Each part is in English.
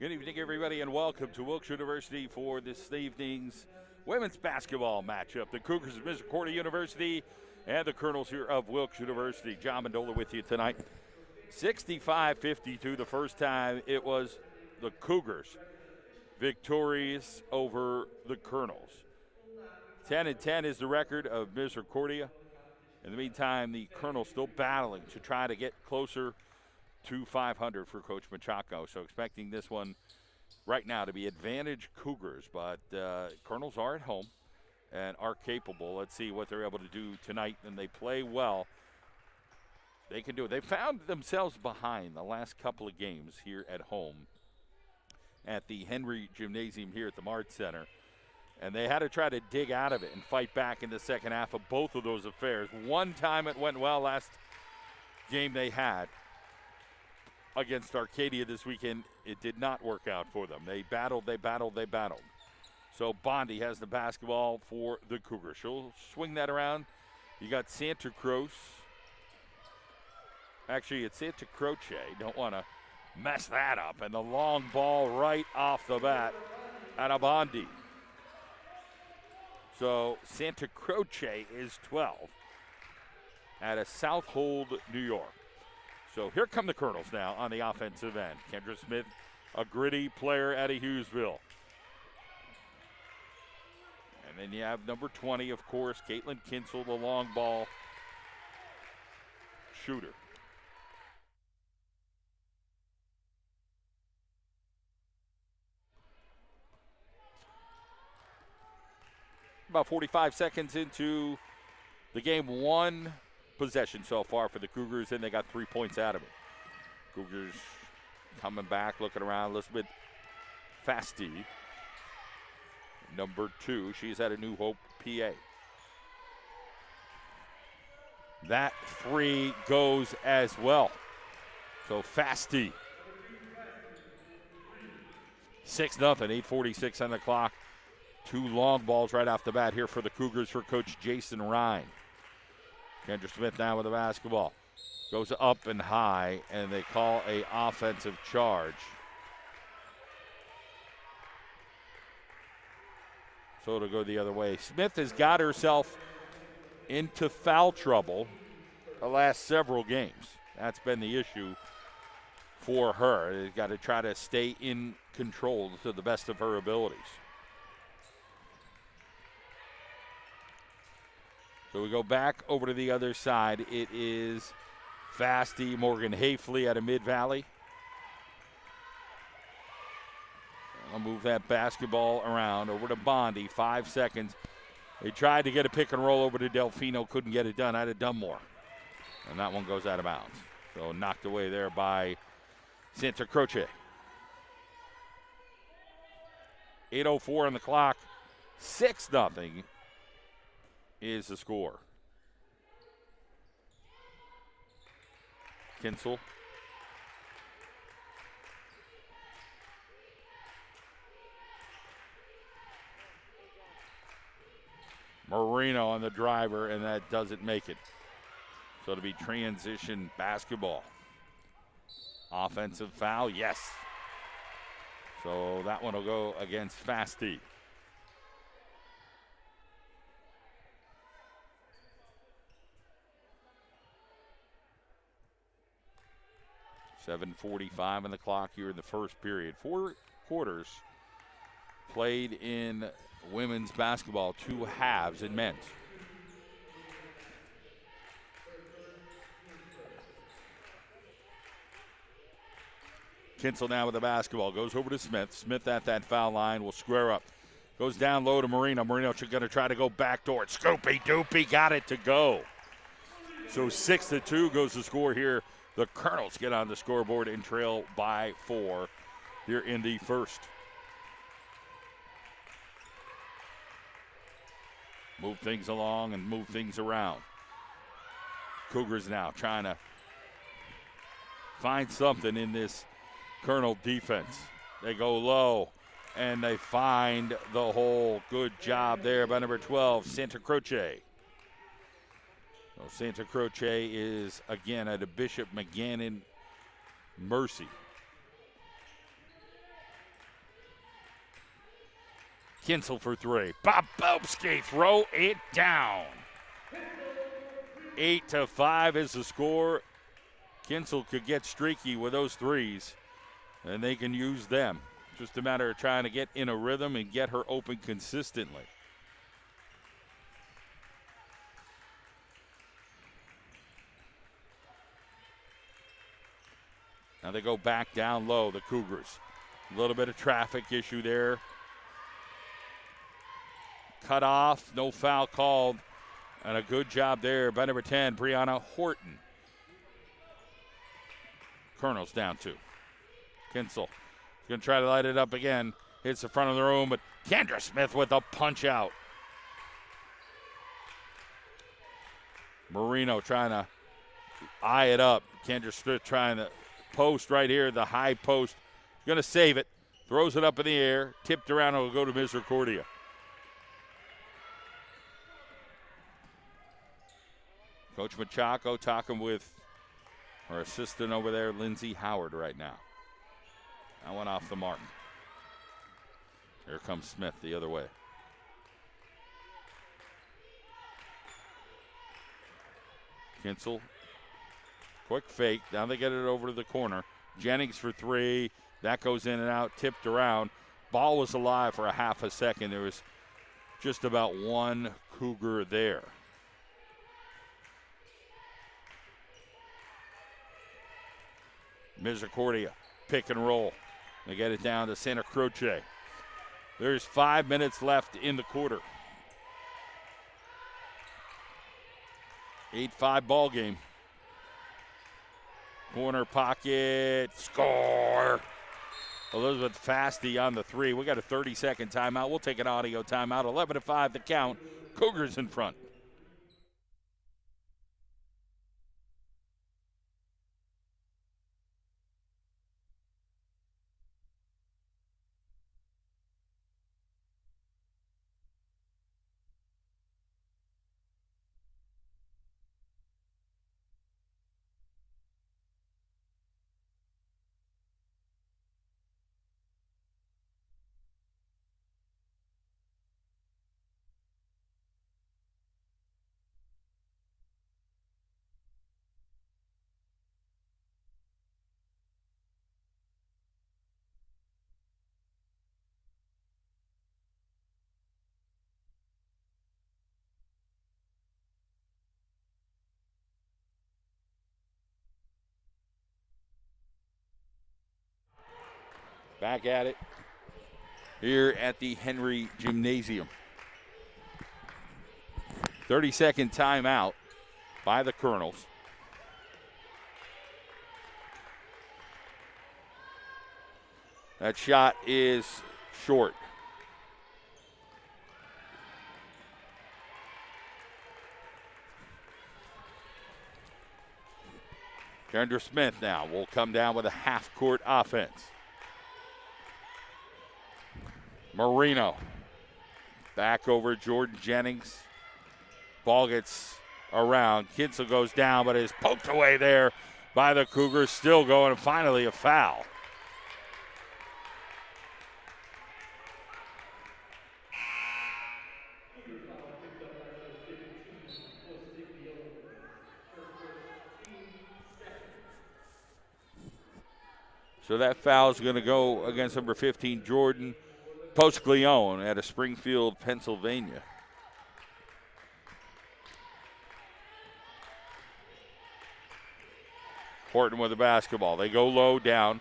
Good evening, everybody, and welcome to Wilkes University for this evening's women's basketball matchup. The Cougars of Misericordia University and the Colonels here of Wilkes University. John Mendola with you tonight. 65-52 the first time. It was the Cougars victorious over the Colonels. 10-10 is the record of Misericordia. In the meantime, the Colonels still battling to try to get closer to 500 for Coach Machado. So expecting this one right now to be advantage Cougars, but Colonels are at home and are capable. Let's see what they're able to do tonight, and they play well. They can do it. They found themselves behind the last couple of games here at home at the Henry Gymnasium here at the Mart Center, and they had to try to dig out of it and fight back in the second half of both of those affairs. One time it went well last game they had against Arcadia this weekend. It did not work out for them. They battled. So Bondi has the basketball for the Cougars. She'll swing that around. You got Santa Cruz. Actually, it's Santa Croce. Don't want to mess that up. And the long ball right off the bat out of Bondi. So Santa Croce is 12 out of Southold, New York. So here come the Colonels now on the offensive end. Kendra Smith, a gritty player out of Hughesville. And then you have number 20, of course, Caitlin Kinsel, the long ball shooter. About 45 seconds into the game, one possession so far for the Cougars, and they got 3 points out of it. Cougars coming back, looking around. Elizabeth Fasty, number 2. She's at a New Hope, PA. That 3 goes as well. So Fasty. 6-0, 8:46 on the clock. 2 long balls right off the bat here for the Cougars for Coach Jason Ryan. Kendra Smith now with the basketball. Goes up and high, and they call a offensive charge. So it'll go the other way. Smith has got herself into foul trouble the last several games. That's been the issue for her. They've got to try to stay in control to the best of her abilities. So we go back over to the other side. It is Fasty, Morgan Hafley out of Mid-Valley. I'll move that basketball around over to Bondi. 5 seconds. They tried to get a pick and roll over to Delfino. Couldn't get it done. I'd have done more. And that one goes out of bounds. So knocked away there by Santa Croce. 8:04 on the clock. 6-0 is the score. Kinsel. Marino on the driver, and that doesn't make it. So it'll be transition basketball. Offensive foul, yes. So that one will go against Fasty. .45 on the clock here in the first period. 4 quarters played in women's basketball, 2 halves in men's. Kinsel now with the basketball. Goes over to Smith. Smith at that foul line will square up. Goes down low to Marino. Marino going to try to go backdoor. Scoopy Doopy got it to go. So 6-2 goes the score here. The Colonels get on the scoreboard and trail by 4 here in the first. Move things along and move things around. Cougars now trying to find something in this Colonel defense. They go low, and they find the hole. Good job there by number 12, Santa Croce. So Santa Croce is, again, at a Bishop McGannon Mercy. Kinsel for three. Bobowski throw it down. 8-5 is the score. Kinsel could get streaky with those threes, and they can use them. Just a matter of trying to get in a rhythm and get her open consistently. Now they go back down low, the Cougars. A little bit of traffic issue there. Cut off, no foul called, and a good job there by number 10, Brianna Horton. Colonel's down 2. Kinsel going to try to light it up again. Hits the front of the room, but Kendra Smith with a punch out. Marino trying to eye it up. Kendra Smith trying to post right here, the high post. Going to save it. Throws it up in the air. Tipped around. It will go to Misericordia. Coach Machado talking with our assistant over there, Lindsay Howard, right now. That one off the mark. Here comes Smith the other way. Kinsel. Quick fake. Now they get it over to the corner. Jennings for three. That goes in and out, tipped around. Ball was alive for a half a second. There was just about one Cougar there. Misericordia, pick and roll. They get it down to Santa Croce. There's 5 minutes left in the quarter. 8-5 ball game. Corner pocket, score. Elizabeth Fasty on the three. We got a 30-second timeout. We'll take an audio timeout. 11-5 the count. Cougars in front. Back at it here at the Henry Gymnasium. 30-second timeout by the Colonels. That shot is short. Kendra Smith now will come down with a half-court offense. Marino back over Jordan Jennings. Ball gets around. Kinsel goes down, but is poked away there by the Cougars. Still going, and finally a foul. So that foul is going to go against number 15, Jordan Postglione out of Springfield, Pennsylvania. Horton with the basketball. They go low down.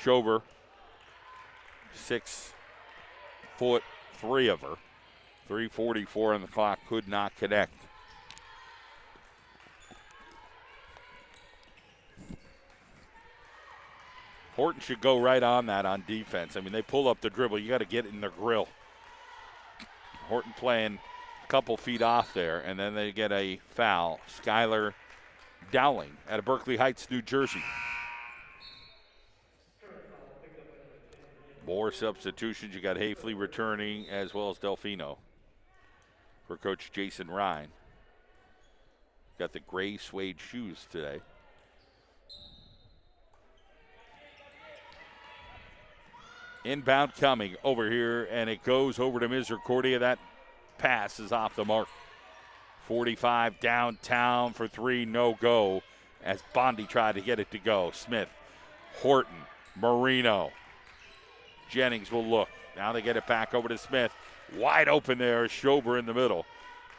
Schober, 6'3" of her. 3:44 on the clock, could not connect. Horton should go right on that on defense. I mean, they pull up the dribble. You got to get in their grill. Horton playing a couple feet off there, and then they get a foul. Skylar Dowling out of Berkeley Heights, New Jersey. More substitutions. You got Hafley returning as well as Delfino for Coach Jason Ryan. Got the gray suede shoes today. Inbound coming over here, and it goes over to Misericordia. That pass is off the mark. 45 downtown for three, no go, as Bondi tried to get it to go. Smith, Horton, Marino. Jennings will look. Now they get it back over to Smith. Wide open there, Schober in the middle.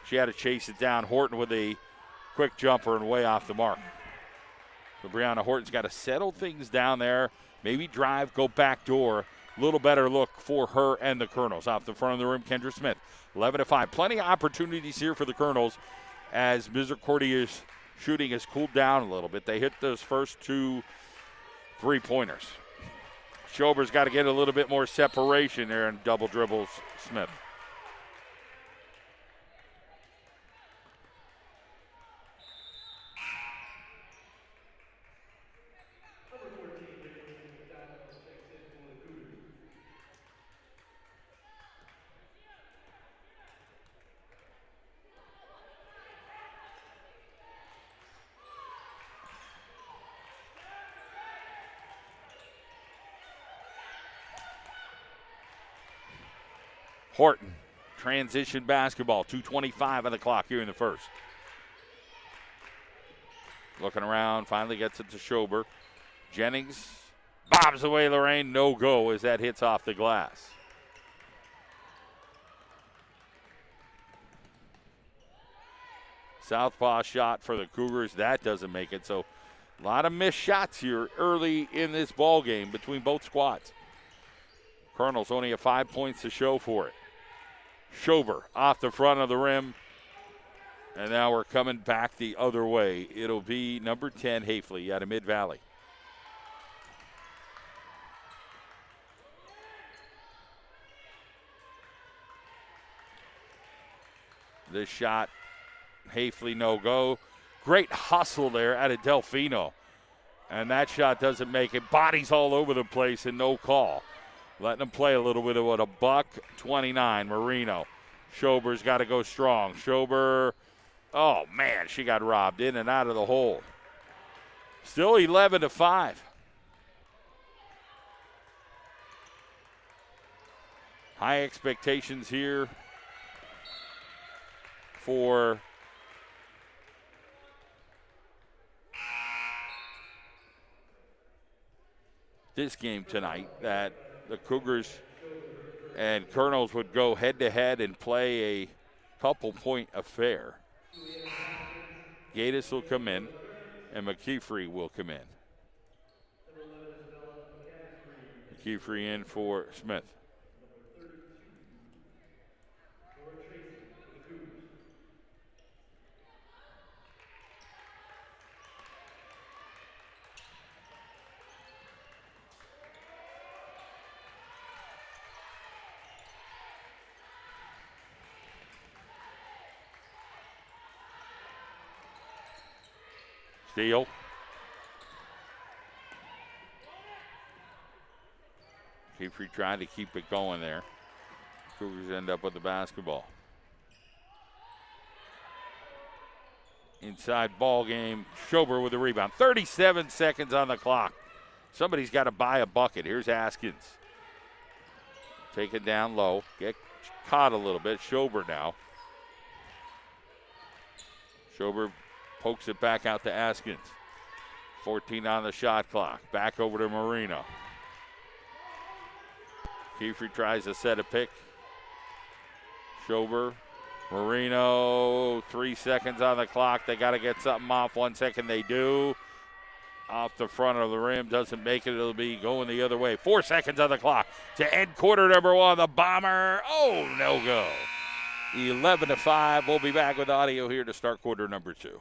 She had to chase it down. Horton with a quick jumper and way off the mark. So Brianna Horton's got to settle things down there. Maybe drive, go back door. A little better look for her and the Colonels. Off the front of the rim, Kendra Smith. 11-5. Plenty of opportunities here for the Colonels as Misericordia's shooting has cooled down a little bit. They hit those first 2 3-pointers. Schober's got to get a little bit more separation there and double dribbles Smith. Horton, transition basketball, 2:25 on the clock here in the first. Looking around, finally gets it to Schober. Jennings bobs away Lorraine, no go as that hits off the glass. Southpaw shot for the Cougars, that doesn't make it. So a lot of missed shots here early in this ball game between both squads. Colonels only have 5 points to show for it. Schober off the front of the rim. And now we're coming back the other way. It'll be number 10, Hafley, out of Mid-Valley. This shot, Hafley, no go. Great hustle there out of Delfino. And that shot doesn't make it. Bodies all over the place and no call. Letting them play a little bit of what, a $129. Marino. Schober's got to go strong. Schober, oh man, she got robbed in and out of the hole. Still 11-5. High expectations here for this game tonight, that the Cougars and Colonels would go head-to-head and play a couple-point affair. Gatus will come in, and McKeefrey will come in. McKeefrey in for Smith. Steele. Keefe trying to keep it going there. Cougars end up with the basketball. Inside ball game. Schober with the rebound. 37 seconds on the clock. Somebody's got to buy a bucket. Here's Askins. Take it down low. Get caught a little bit. Schober now. Schober pokes it back out to Askins. 14 on the shot clock. Back over to Marino. Keefe tries to set a pick. Schober. Marino, 3 seconds on the clock. They got to get something off. 1 second, they do. Off the front of the rim, doesn't make it. It'll be going the other way. 4 seconds on the clock to end quarter number one. The Bomber, oh, no go. 11-5. We'll be back with audio here to start quarter number two.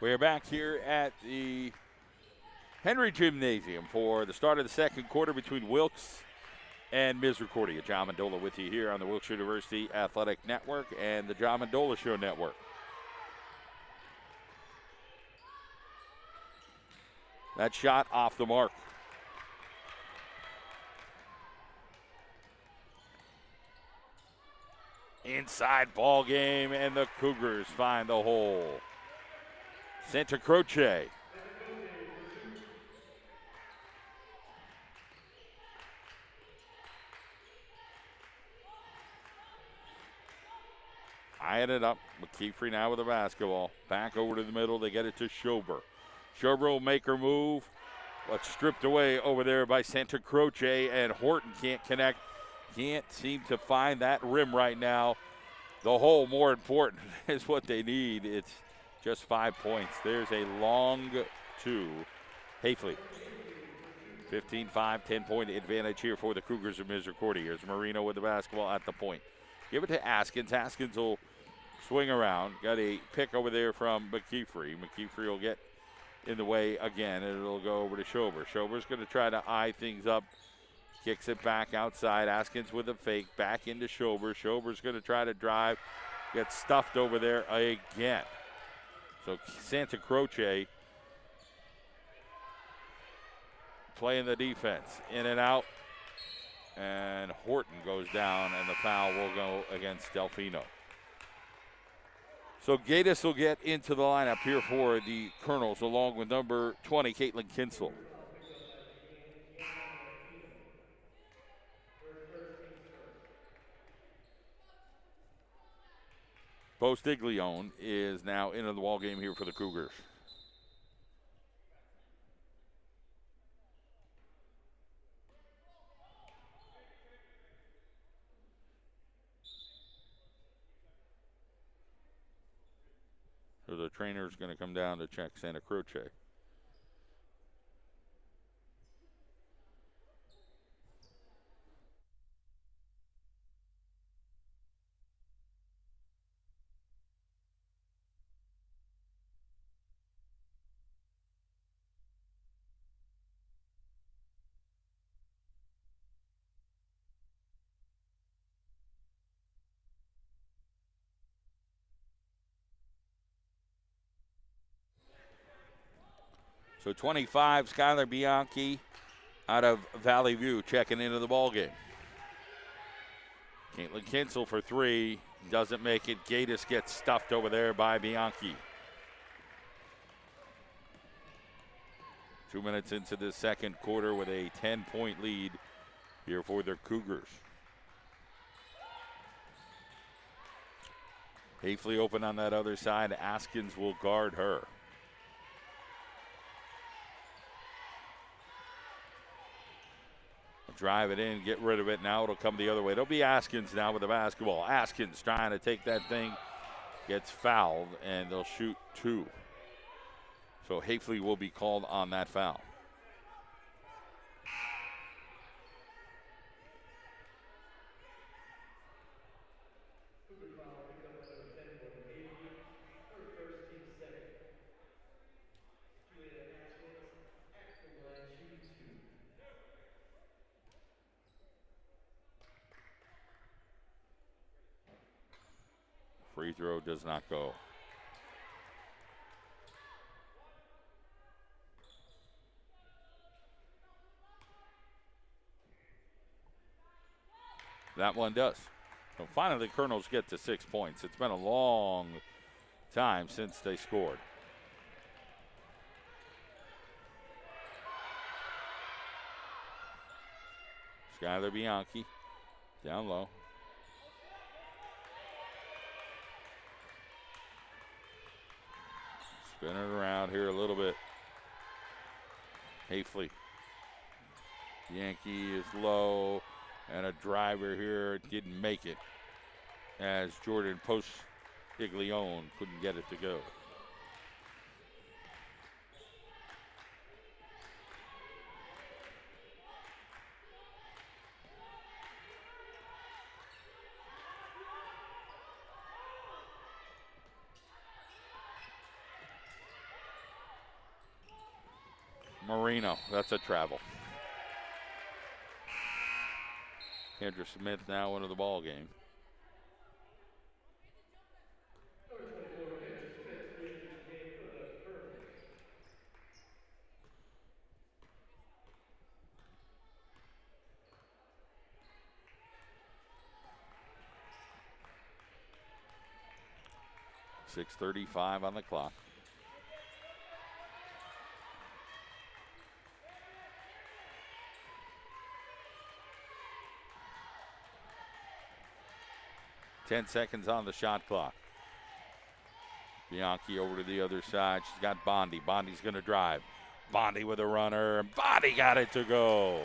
We're back here at the Henry Gymnasium for the start of the second quarter between Wilkes and Misericordia. John Mendola with you here on the Wilkes University Athletic Network and the John Mendola Show Network. That shot off the mark. Inside ball game, and the Cougars find the hole. Santa Croce. Eyeing it up. McKeefrey now with the basketball. Back over to the middle. They get it to Schober. Schober will make her move. But stripped away over there by Santa Croce, and Horton can't connect. Can't seem to find that rim right now. The hole, more important, is what they need. It's just 5 points. There's a long two. Hafley. 15-5, 10-point advantage here for the Cougars of Misericordia. Here's Marino with the basketball at the point. Give it to Askins. Askins will swing around. Got a pick over there from McKeefrey. McKeefrey will get in the way again, and it'll go over to Schober. Schober's going to try to eye things up. Kicks it back outside. Askins with a fake. Back into Schober. Schober's going to try to drive. Gets stuffed over there again. So Santa Croce playing the defense. In and out. And Horton goes down, and the foul will go against Delfino. So Gatus will get into the lineup here for the Colonels, along with number 20, Caitlin Kinsel. Postiglione is now into the ball game here for the Cougars. So the trainer's going to come down to check Santa Croce. So 25, Skylar Bianchi out of Valley View checking into the ball game. Caitlin Kinsel for three, doesn't make it. Gatus gets stuffed over there by Bianchi. 2 minutes into the second quarter with a 10-point lead here for the Cougars. Hafley open on that other side. Askins will guard her. Drive it in, get rid of it. Now it'll come the other way. It'll be Askins now with the basketball. Askins trying to take that thing, gets fouled, and they'll shoot two. So Hafley will be called on that foul. Free throw does not go. That one does. So finally the Colonels get to 6 points. It's been a long time since they scored. Skylar Bianchi down low. Spin it around here a little bit. Hafley. Yankee is low, and a driver here didn't make it as Jordan Postiglione couldn't get it to go. Marino, that's a travel. Kendra Smith now into the ball game. .6:35 on the clock. Ten seconds on the shot clock. Bianchi over to the other side. She's got Bondi. Bondi's going to drive. Bondi with a runner, and Bondi got it to go.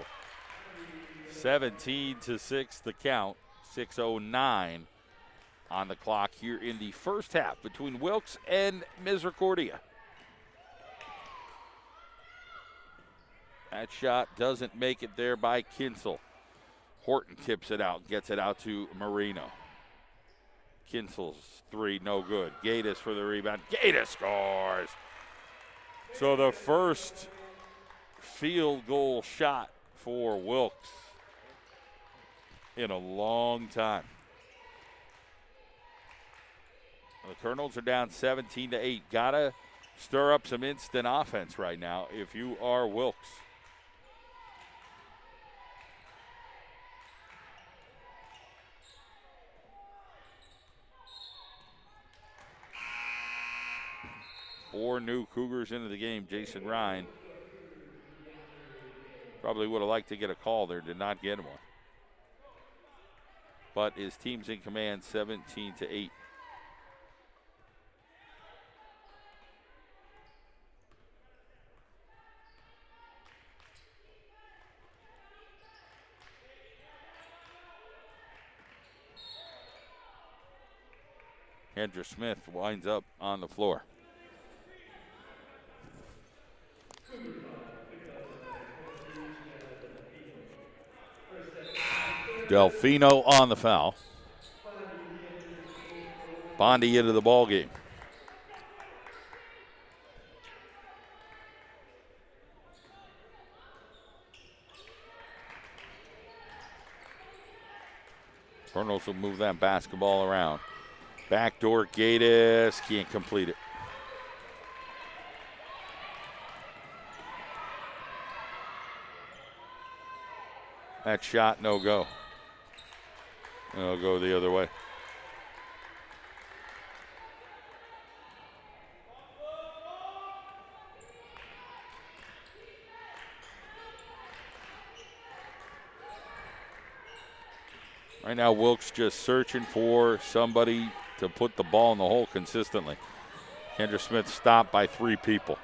17-6 the count. 6:09 on the clock here in the first half between Wilkes and Misericordia. That shot doesn't make it there by Kinsel. Horton tips it out, gets it out to Marino. Kinsel's three, no good. Gatus for the rebound. Gatus scores. So the first field goal shot for Wilkes in a long time. The Colonels are down 17-8. Gotta stir up some instant offense right now if you are Wilkes. Four new Cougars into the game. Jason Ryan probably would have liked to get a call there, did not get one. But his team's in command 17-8. Kendra Smith winds up on the floor. Delfino on the foul. Bondi into the ball game. Colonels will move that basketball around. Backdoor Gatus can't complete it. That shot, no go. It'll go the other way. Right now, Wilkes just searching for somebody to put the ball in the hole consistently. Kendra Smith stopped by three people.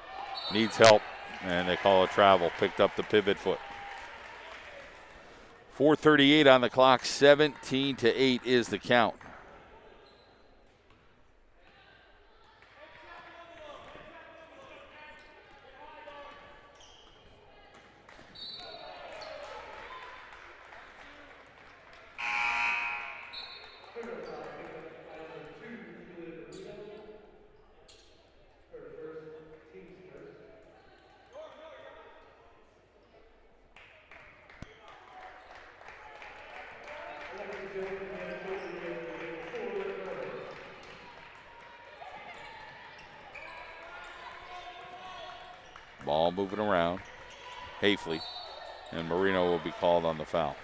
Needs help, and they call a travel. Picked up the pivot foot. 4:38 on the clock. 17-8 is the count. Ball moving around. Hafley. And Marino will be called on the foul.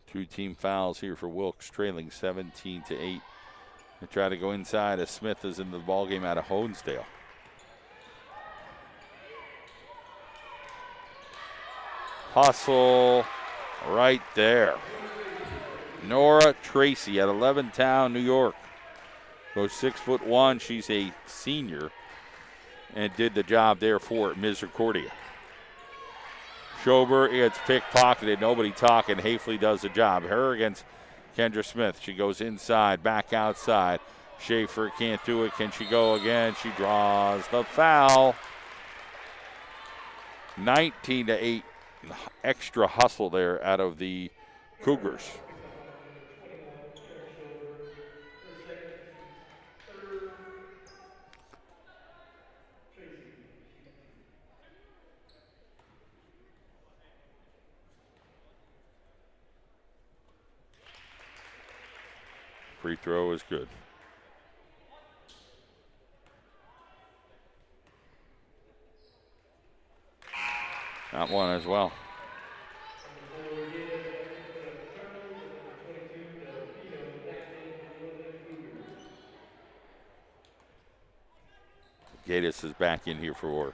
Two team fouls here for Wilkes, trailing 17-8. They try to go inside as Smith is in the ball game out of Honesdale. Hustle right there. Nora Tracy at 11 New York. Goes 6'1". She's a senior and did the job there for Misericordia. Schober gets pickpocketed. Nobody talking. Hafley does the job. Her against Kendra Smith. She goes inside, back outside. Schaefer can't do it. Can she go again? She draws the foul. 19-8. Extra hustle there out of the Cougars. Free throw is good. That one as well. Gatis is back in here for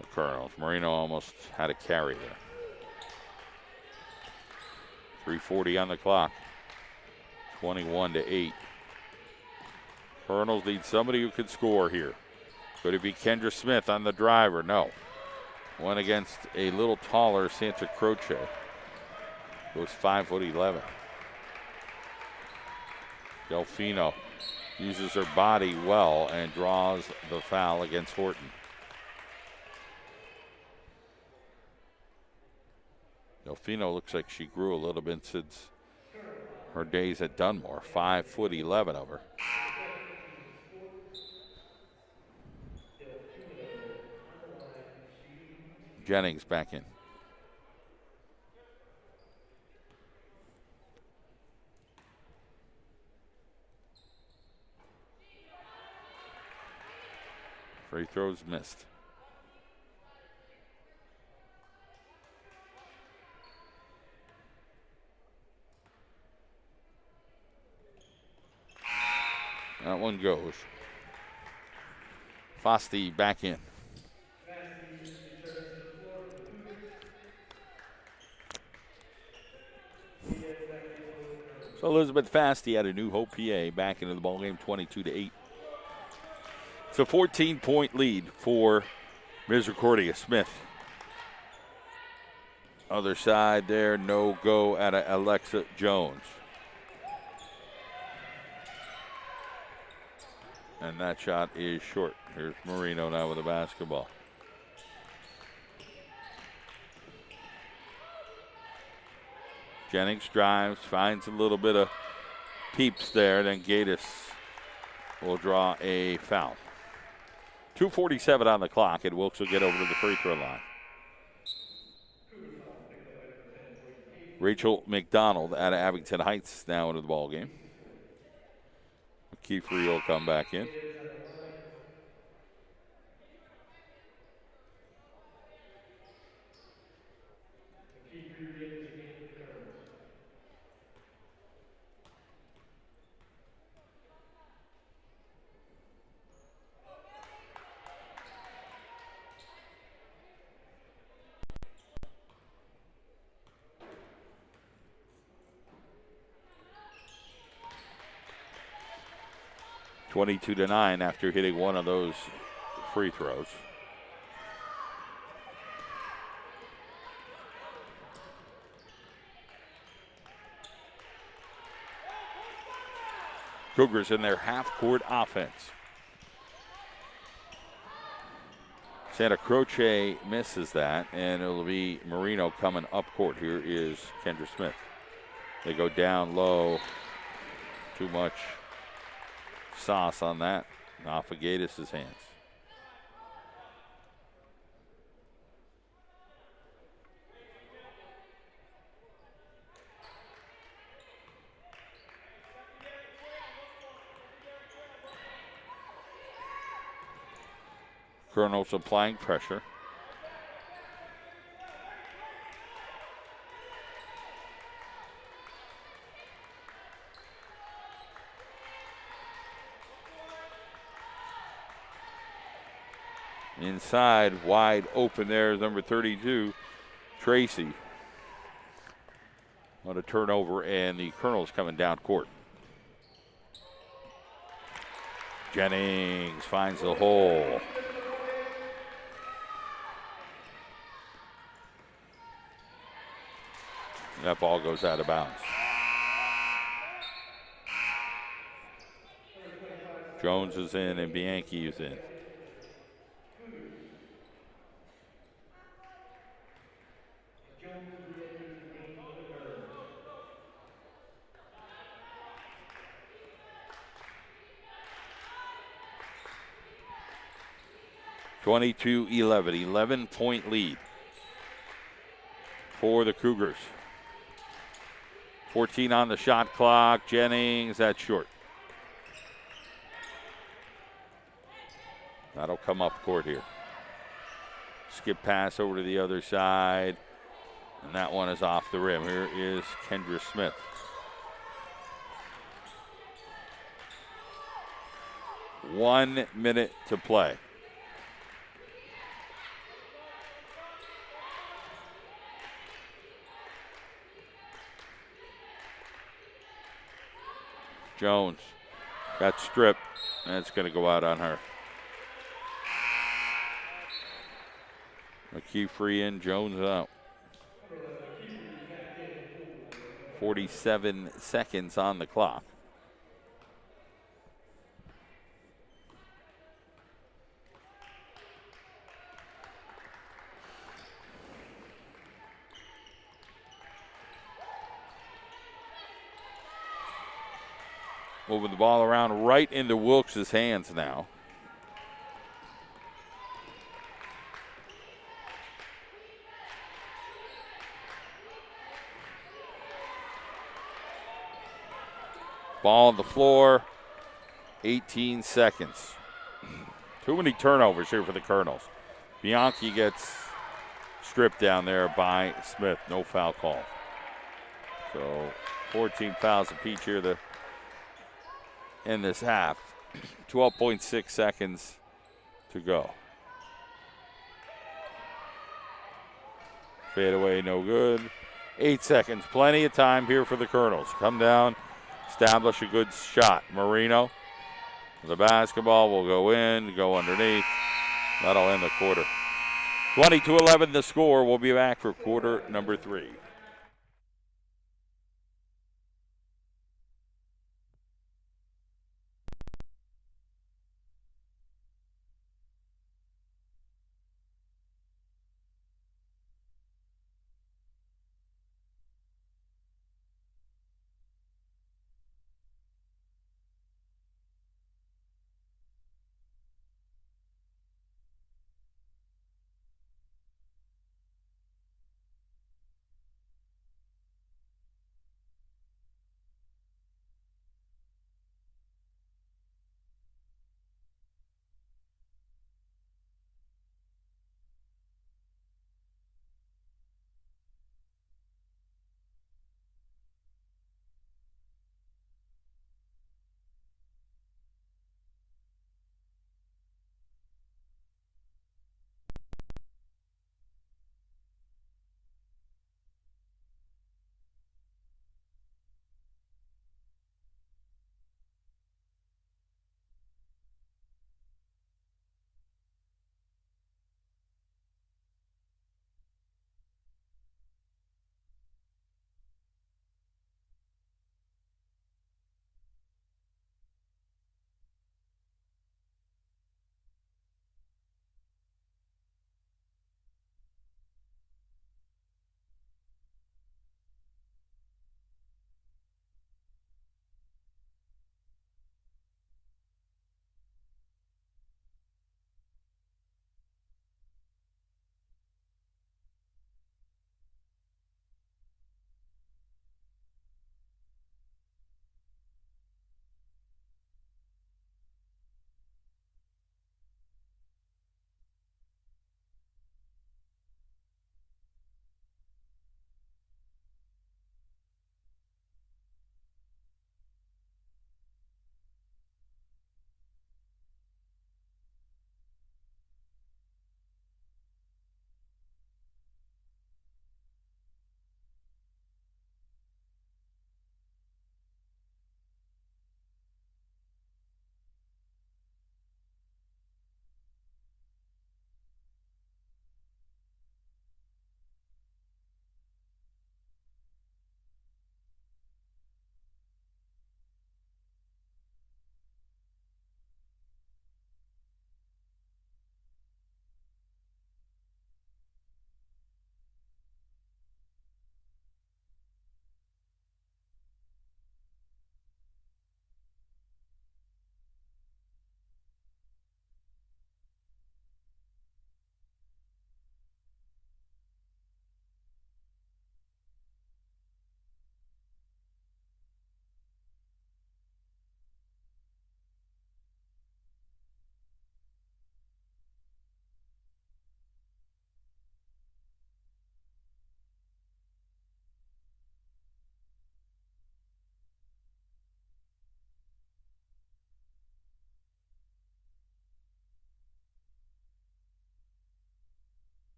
the Colonels. Marino almost had a carry there. 3:40 on the clock. 21-8. Colonels need somebody who could score here. Could it be Kendra Smith on the driver? No. One against a little taller Santa Croce. Goes 5'11". Delfino uses her body well and draws the foul against Horton. Delfino looks like she grew a little bit since her days at Dunmore. 5'11" of her. Jennings back in. Free throws missed. That one goes. Fosti back in. So Elizabeth Fasti had a New Hope PA back into the ballgame, 22-8. It's a 14-point lead for Misericordia. Smith. Other side there, no go at Alexa Jones. And that shot is short. Here's Marino now with the basketball. Jennings drives, finds a little bit of peeps there. Then Gatis will draw a foul. 2:47 on the clock, and Wilkes will get over to the free throw line. Rachel McDonald out of Abington Heights now into the ball game. Kiefer will come back in. (22-9) after hitting one of those free throws. Cougars in their half-court offense. Santa Croce misses that, and it'll be Marino coming up court. Here is Kendra Smith. They go down low. Too much sauce on that, off of Gatis' hands. Colonels applying pressure. Inside, wide open there is number 32, Tracy. On a turnover, and the Colonels coming down court. Jennings finds the hole. That ball goes out of bounds. Jones is in and Bianchi is in. (22-11), 11-point lead for the Cougars. 14 on the shot clock. Jennings, that's short. That'll come up court here. Skip pass over to the other side. And that one is off the rim. Here is Kendra Smith. One minute to play. Jones got stripped. That's going to go out on her. McKeefer in, Jones out. 47 seconds on the clock. Moving the ball around right into Wilkes' hands now. Ball on the floor, 18 seconds. Too many turnovers here for the Colonels. Bianchi gets stripped down there by Smith. No foul call. So 14 fouls apiece here in this half. 12.6 seconds to go. Fade away, no good. 8 seconds. Plenty of time here for the Colonels. Come down. Establish a good shot. Marino, the basketball will go in, go underneath. That'll end the quarter. 20-11 the score. We'll be back for quarter number 3.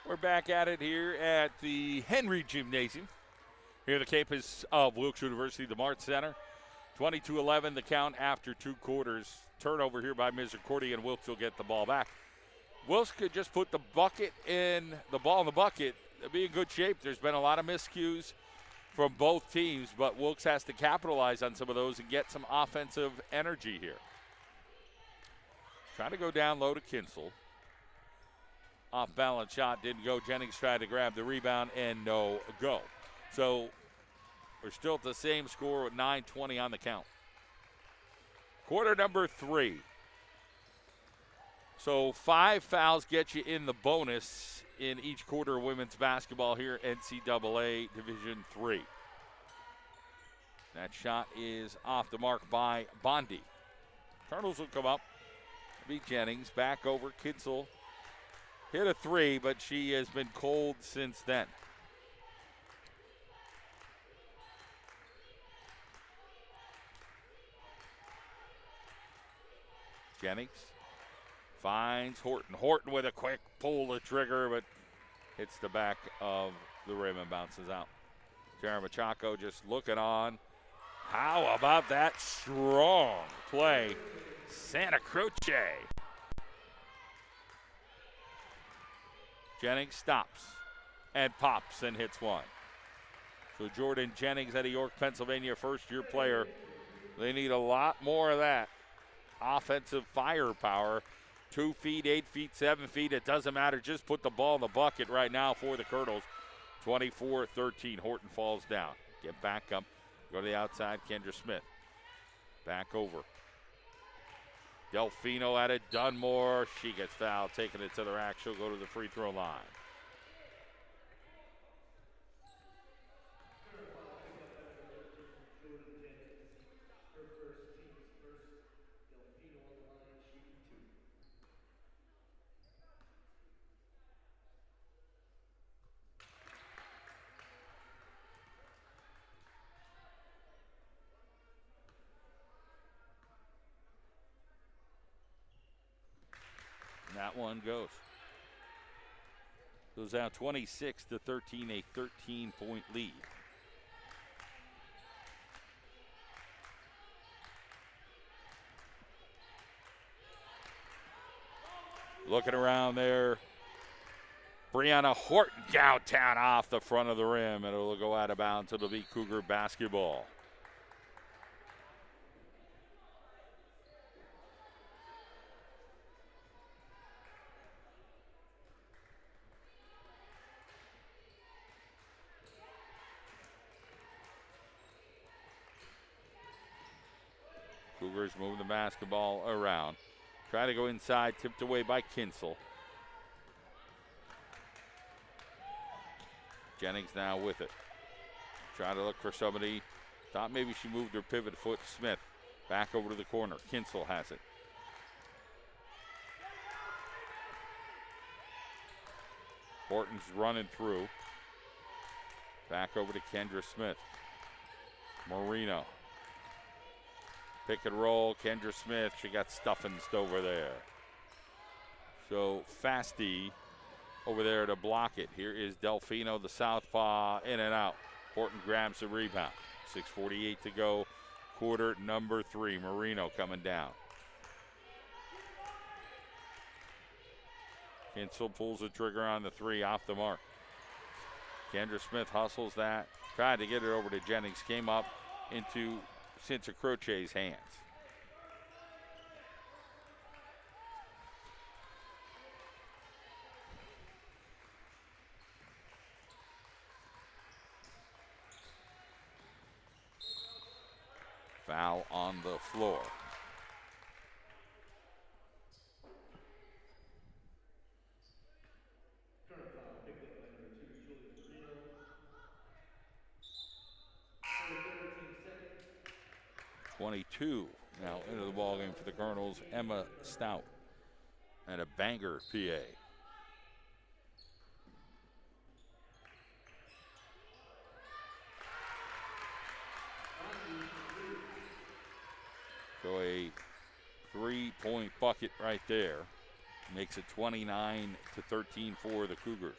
We're back at it here at the Henry Gymnasium. Here at the campus of Wilkes University, the Mart Center. 22-11 the count after 2 quarters. Turnover here by Misericordia, and Wilkes will get the ball back. Wilkes could just put the ball in the bucket. They'll be in good shape. There's been a lot of miscues from both teams, but Wilkes has to capitalize on some of those and get some offensive energy here. Trying to go down low to Kinsel. Off balance shot didn't go. Jennings tried to grab the rebound and no go. So we're still at the same score with 9:20 on the count. Quarter number 3. So 5 fouls get you in the bonus in each quarter of women's basketball here at NCAA Division III. That shot is off the mark by Bondi. Colonels will come up. Beat Jennings. Back over. Kinsel hit a 3, but she has been cold since then. Jennings finds Horton. Horton with a quick pull the trigger, but hits the back of the rim and bounces out. Tara Machako just looking on. How about that strong play? Santa Croce. Jennings stops and pops and hits one. So Jordan Jennings out of York, Pennsylvania, first-year player. They need a lot more of that. Offensive firepower. 2 feet, 8 feet, 7 feet. It doesn't matter. Just put the ball in the bucket right now for the Colonels. 24-13. Horton falls down. Get back up. Go to the outside. Kendra Smith. Back over. Delfino at it. Dunmore. She gets fouled. Taking it to the rack. She'll go to the free throw line. That one goes. Goes out 26-13, a 13-point lead. Looking around there. Brianna Horton downtown off the front of the rim. It'll go out of bounds. It'll be Cougar basketball. Cougars move the basketball around. Try to go inside, tipped away by Kinsel. Jennings now with it. Try to look for somebody. Thought maybe she moved her pivot foot. Smith back over to the corner. Kinsel has it. Horton's running through. Back over to Kendra Smith. Marino. Pick and roll, Kendra Smith. She got Stuffins over there. So Fasty over there to block it. Here is Delfino, the southpaw, in and out. Horton grabs the rebound. 6:48 to go. Quarter number 3. Marino coming down. Kinsel pulls the trigger on the 3 off the mark. Kendra Smith hustles that. Tried to get it over to Jennings. Came up into Santa Croce's hands. Foul on the floor. Current foul picked up by number 2, Julia Marino. 13 seconds. 22 now into the ballgame for the Colonels. Emma Stout and a banger PA. So a 3-point bucket right there. Makes it 29-13 for the Cougars.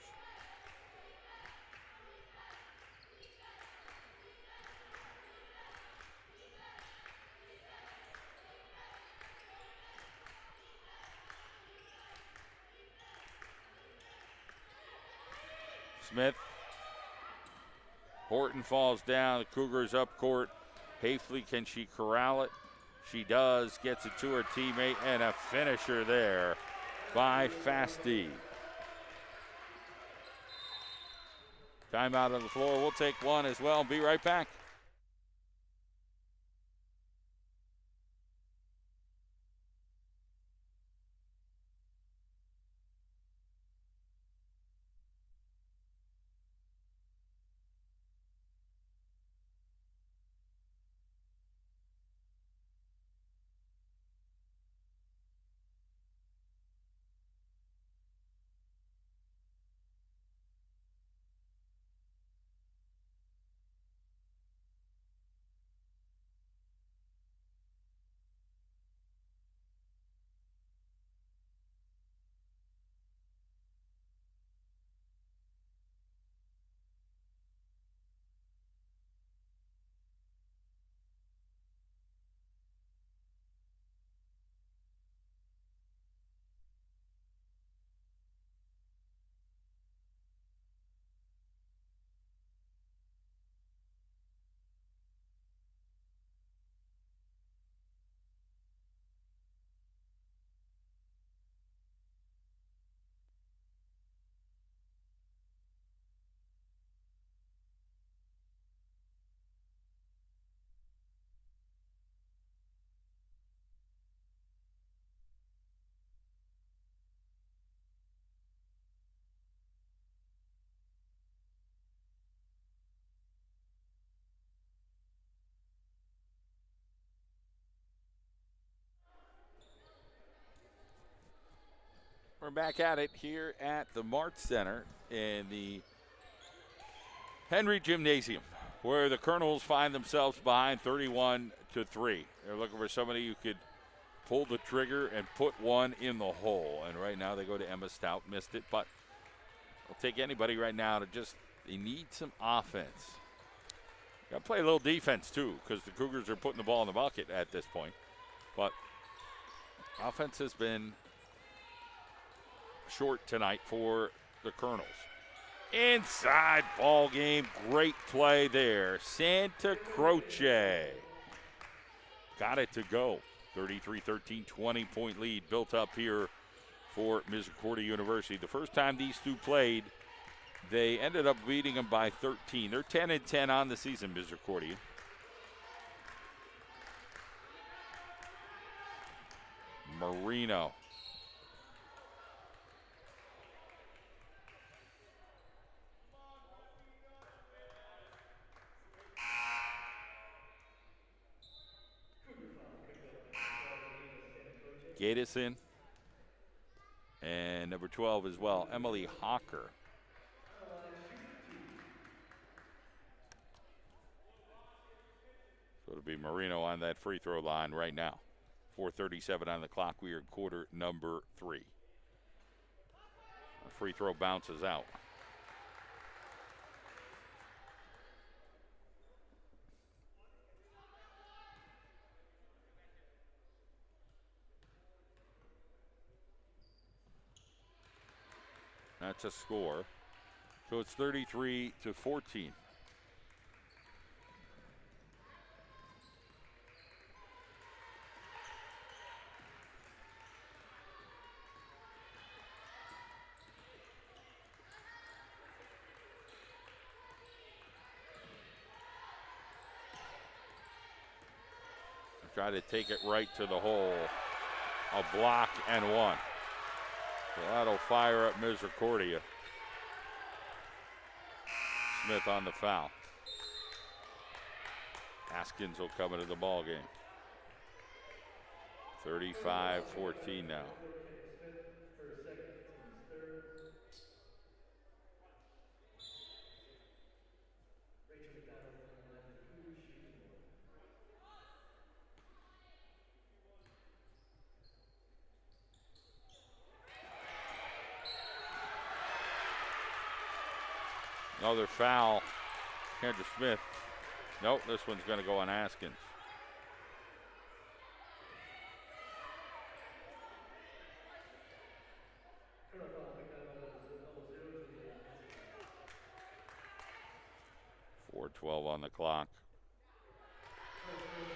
Smith. Horton falls down. The Cougars up court. Hafley, can she corral it? She does. Gets it to her teammate, and a finisher there by Fasty. Timeout on the floor. We'll take one as well. Be right back. We're back at it here at the Mart Center in the Henry Gymnasium, where the Colonels find themselves behind 31-3. They're looking for somebody who could pull the trigger and put one in the hole. And right now they go to Emma Stout. Missed it, but I'll take anybody right now to just, they need some offense. Got to play a little defense, too, because the Cougars are putting the ball in the bucket at this point. But offense has been short tonight for the Colonels. Inside ball game, great play there. Santa Croce got it to go. 33-13, 20-point lead built up here for Misericordia University. The first time these two played, they ended up beating them by 13. They're 10-10 on the season, Misericordia. Marino. Gateson. And number 12 as well, Emily Hawker. So it'll be Marino on that free throw line right now. 4:37 on the clock. We are in quarter number 3. A free throw bounces out. That's a score. So it's 33-14. Try to take it right to the hole. A block and one. So that'll fire up Misericordia. Smith on the foul. Askins will come into the ball game. 35-14 now. Another foul. Kendra Smith. Nope, this one's going to go on Askins. 4:12 on the clock.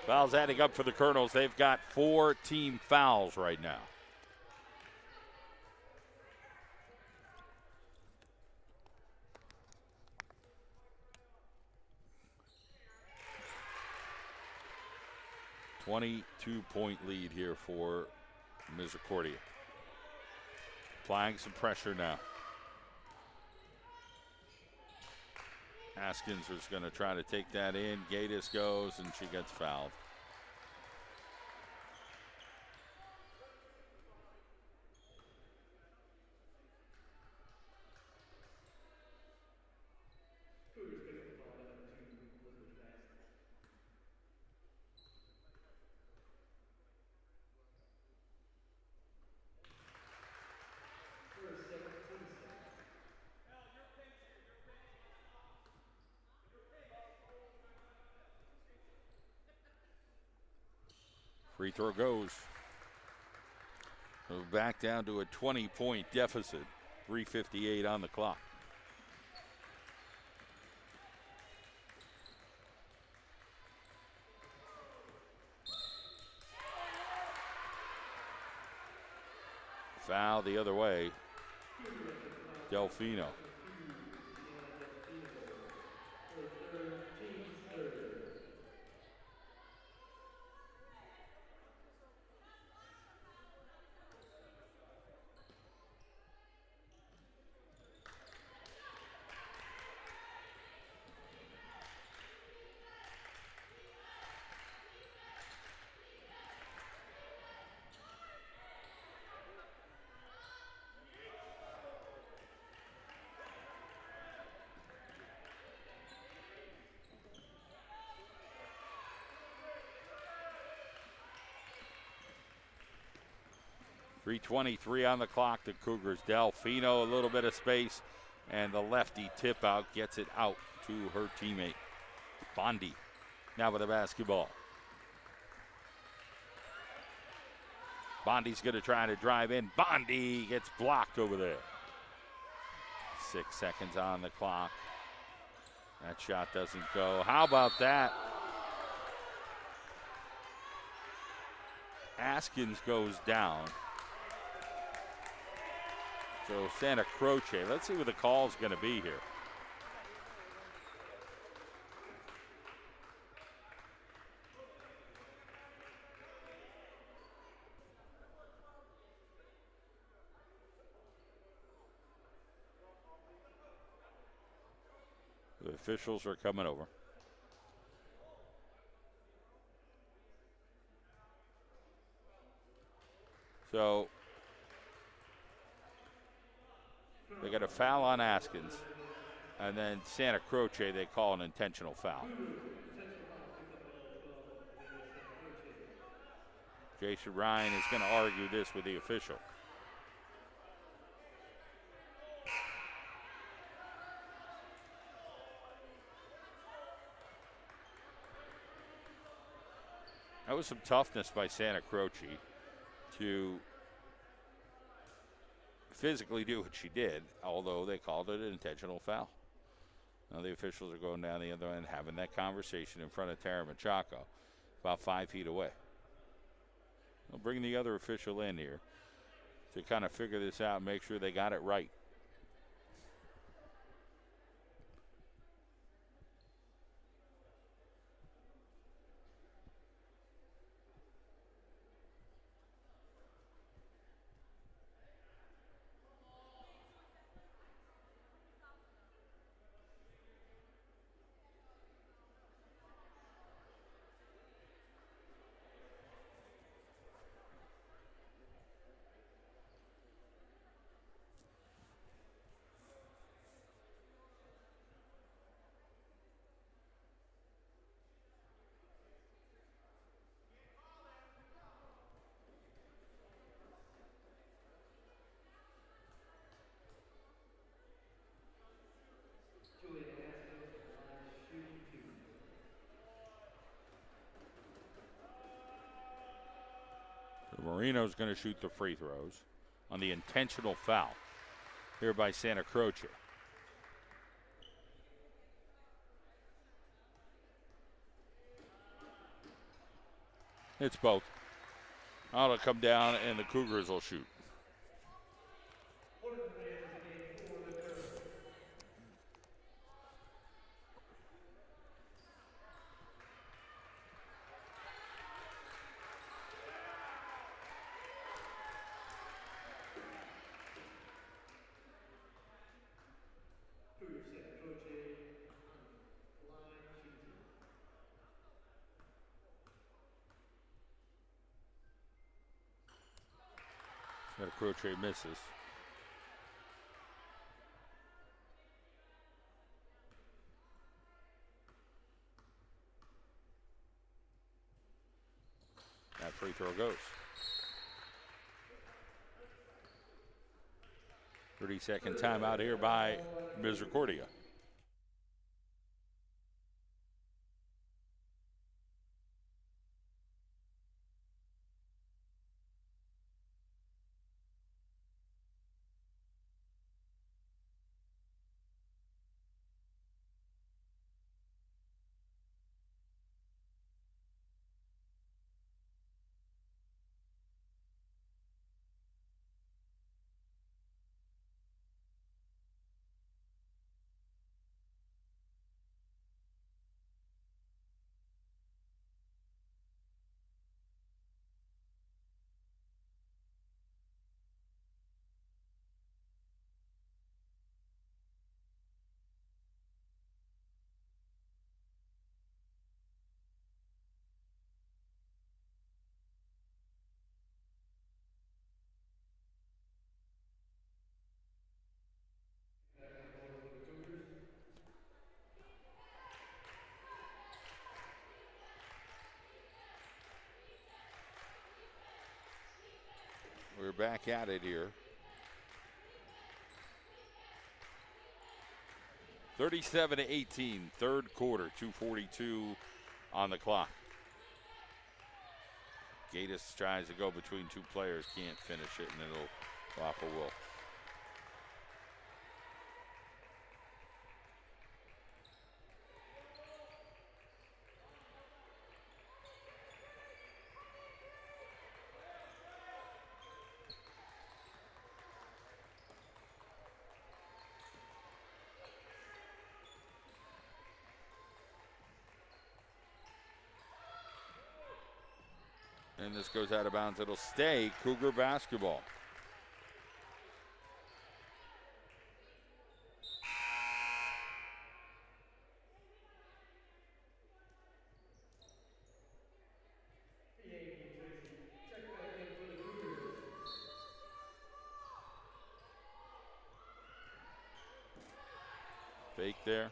Fouls adding up for the Colonels. They've got 4 team fouls right now. .22 lead here for Misericordia. Applying some pressure now. Askins is going to try to take that in. Gatis goes, and she gets fouled. Cougars pick up the foul, that number 2, Elizabeth Fast. First, 17 seconds. Free throw goes. We're back down to a 20-point deficit. 3:58 on the clock. Foul the other way. Delfino. .323 on the clock. The Cougars. Delfino, a little bit of space, and the lefty tip out gets it out to her teammate, Bondi. Now with the basketball. Bondi's going to try to drive in. Bondi gets blocked over there. 6 seconds on the clock. That shot doesn't go. How about that? Askins goes down. So Santa Croce, let's see what the call's going to be here. The officials are coming over. So they got a foul on Askins, and then Santa Croce, they call an intentional foul. Jason Ryan is going to argue this with the official. That was some toughness by Santa Croce to physically do what she did, although they called it an intentional foul. Now the officials are going down the other end, having that conversation in front of Tara Machado, about 5 feet away. They'll bring the other official in here to kind of figure this out and make sure they got it right. Marino's going to shoot the free throws on the intentional foul here by Santa Croce. It's both. It'll come down, and the Cougars will shoot. Horton enters the game for the Colonels. Cougars set Croce on the line, shooting two. That Croce misses. That free throw goes. 30-second timeout here by Misericordia. Back on the board for the Cougars. We're back at it here. 37-18, third quarter, 2:42 on the clock. Gatus tries to go between two players, can't finish it, and it'll go off a will. And this goes out of bounds. It'll stay Cougar basketball. Yankee Tracy. Check back in for the Cougars. Fake there.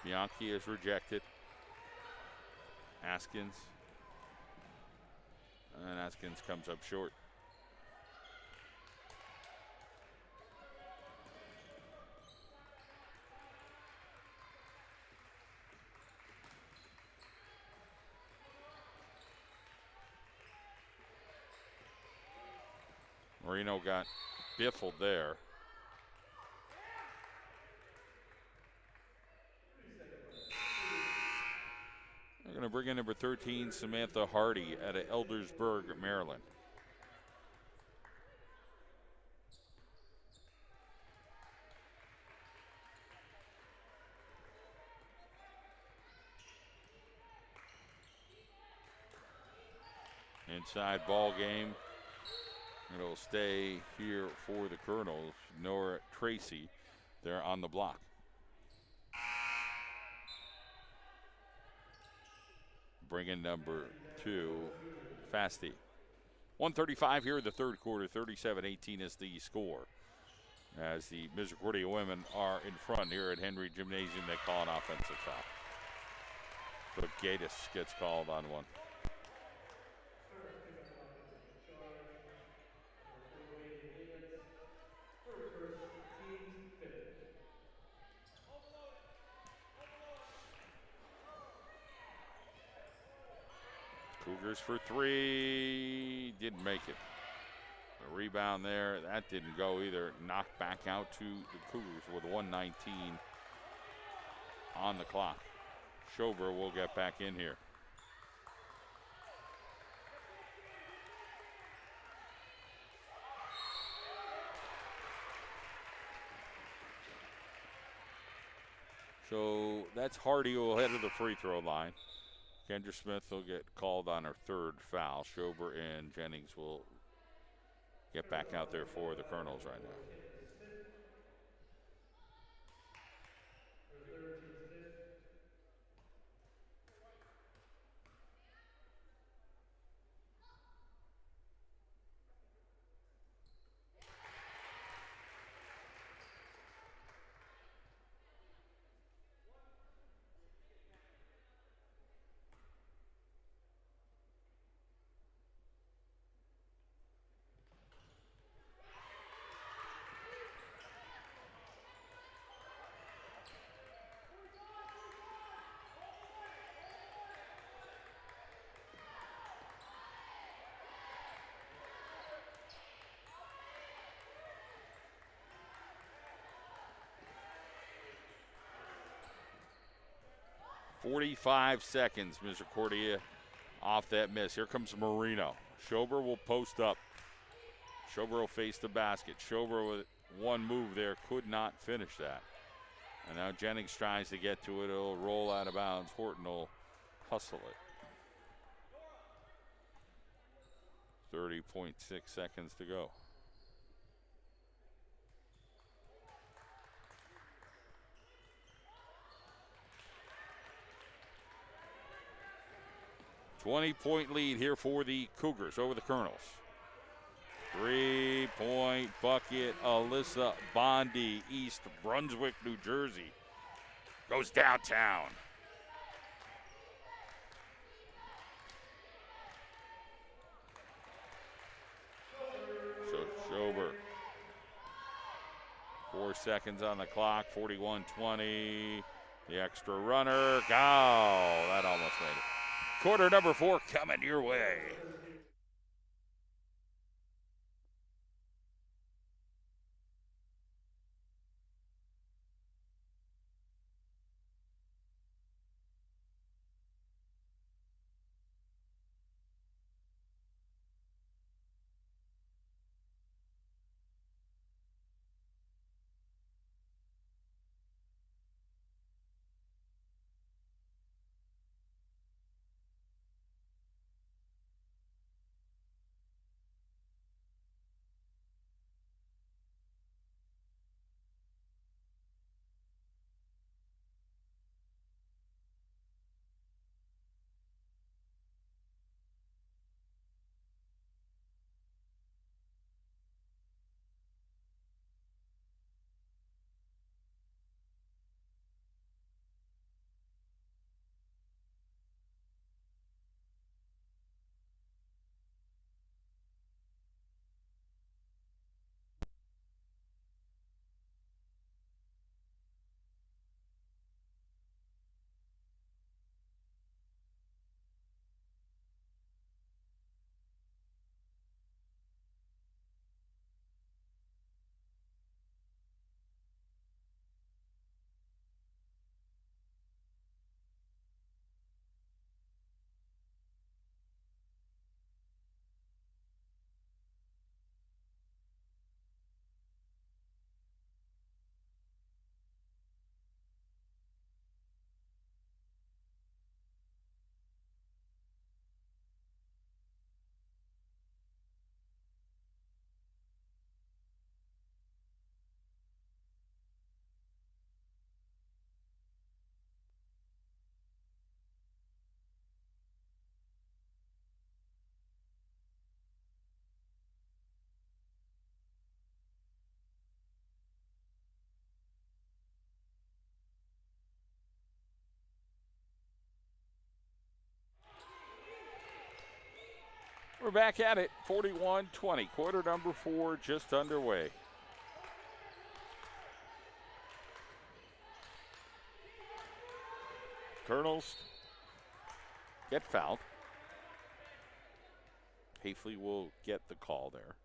Bianchi is rejected. Askins. And Askins comes up short. Marino got biffled there. They're going to bring in number 13, Samantha Hardy, out of Eldersburg, Maryland. Inside ball game. It'll stay here for the Colonels. Nora Tracy, they're on the block. Bring in number 2, Fasty. 1:35 here in the third quarter. 37-18 is the score. As the Misericordia women are in front here at Henry Gymnasium, they call an offensive foul. But Gatus gets called on one. Cougars for 3, didn't make it. The rebound there, that didn't go either. Knocked back out to the Cougars with 1:19 on the clock. Schober will get back in here. So that's Hardy who will head to the free throw line. Kendra Smith will get called on her third foul. Schober and Jennings will get back out there for the Colonels right now. Her third, team's fifth. .45 seconds, Misericordia off that miss. Here comes Marino. Schober will post up. Schober will face the basket. Schober with one move there could not finish that. And now Jennings tries to get to it. It'll roll out of bounds. Horton will hustle it. 30.6 seconds to go. .20 lead here for the Cougars over the Colonels. 3-point bucket, Alyssa Bondi, East Brunswick, New Jersey. Goes downtown. So Schober. 4 seconds on the clock, 41-20. The extra runner. Oh, that almost made it. Quarter number 4 coming your way. We're back at it, 41-20. Quarter number 4 just underway. Colonels get fouled. Hafley will get the call there.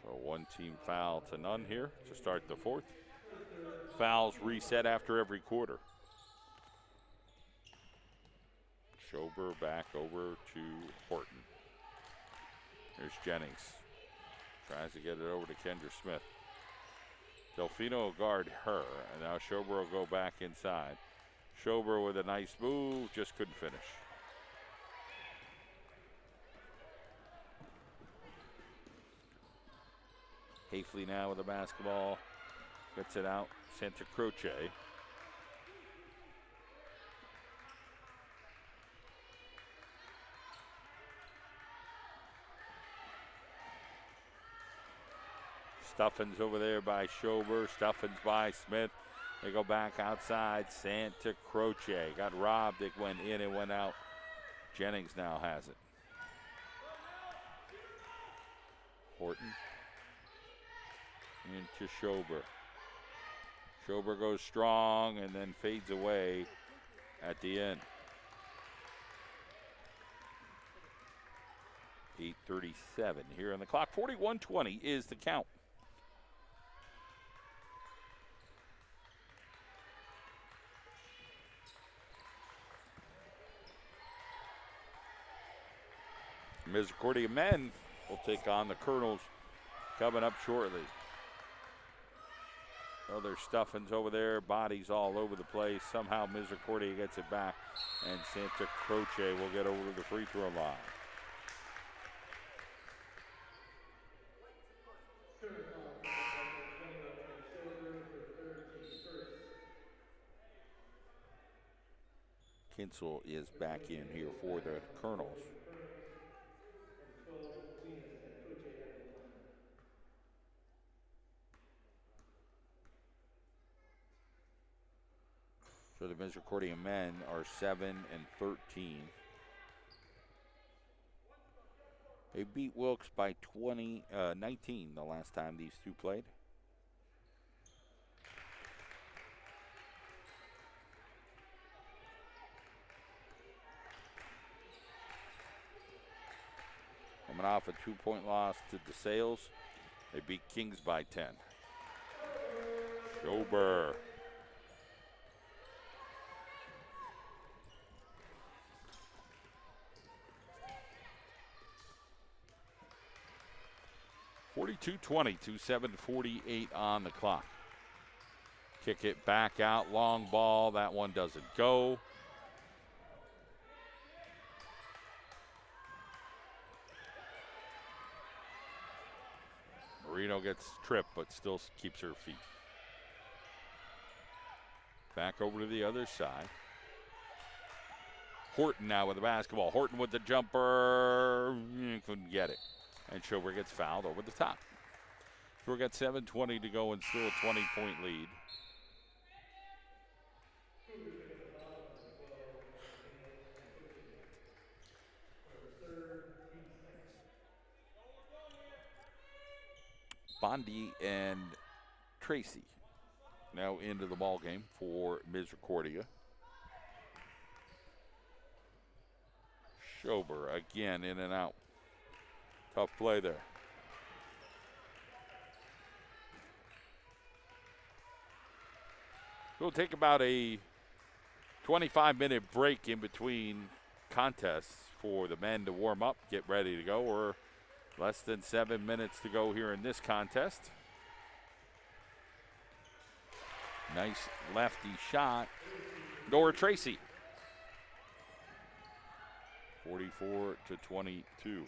So one team foul to none here to start the 4th. Fouls reset after every quarter. Schober back over to Horton. Here's Jennings. Tries to get it over to Kendra Smith. Delfino will guard her, and now Schober will go back inside. Schober with a nice move, just couldn't finish. Hafley now with the basketball, gets it out, Santa Croce. Stuffins over there by Schober, Stuffins by Smith. They go back outside, Santa Croce. Got robbed, it went in and went out. Jennings now has it. Horton into Schober. Schober goes strong and then fades away at the end. 8:37 here on the clock. 41-20 is the count. Misericordia men will take on the Colonels coming up shortly. Other Stuffins over there, bodies all over the place. Somehow Misericordia gets it back, and Santa Croce will get over to the free throw line. Kinsel is back in here for the Colonels. So the Misericordia men are 7-13. They beat Wilkes by 19 the last time these two played. Coming off a 2-point loss to DeSales, they beat Kings by 10. Schober. .42-20, 2:7:48 on the clock. Kick it back out, long ball. That one doesn't go. Marino gets tripped, but still keeps her feet. Back over to the other side. Horton now with the basketball. Horton with the jumper. Couldn't get it. And Schober gets fouled over the top. So we've got 7:20 to go and still a 20-point lead. Bondi and Tracy now into the ball game for Misericordia. Schober again in and out. Tough play there. We'll take about a 25-minute break in between contests for the men to warm up, get ready to go. We're less than 7 minutes to go here in this contest. Nice lefty shot. Nora Tracy. 44-22.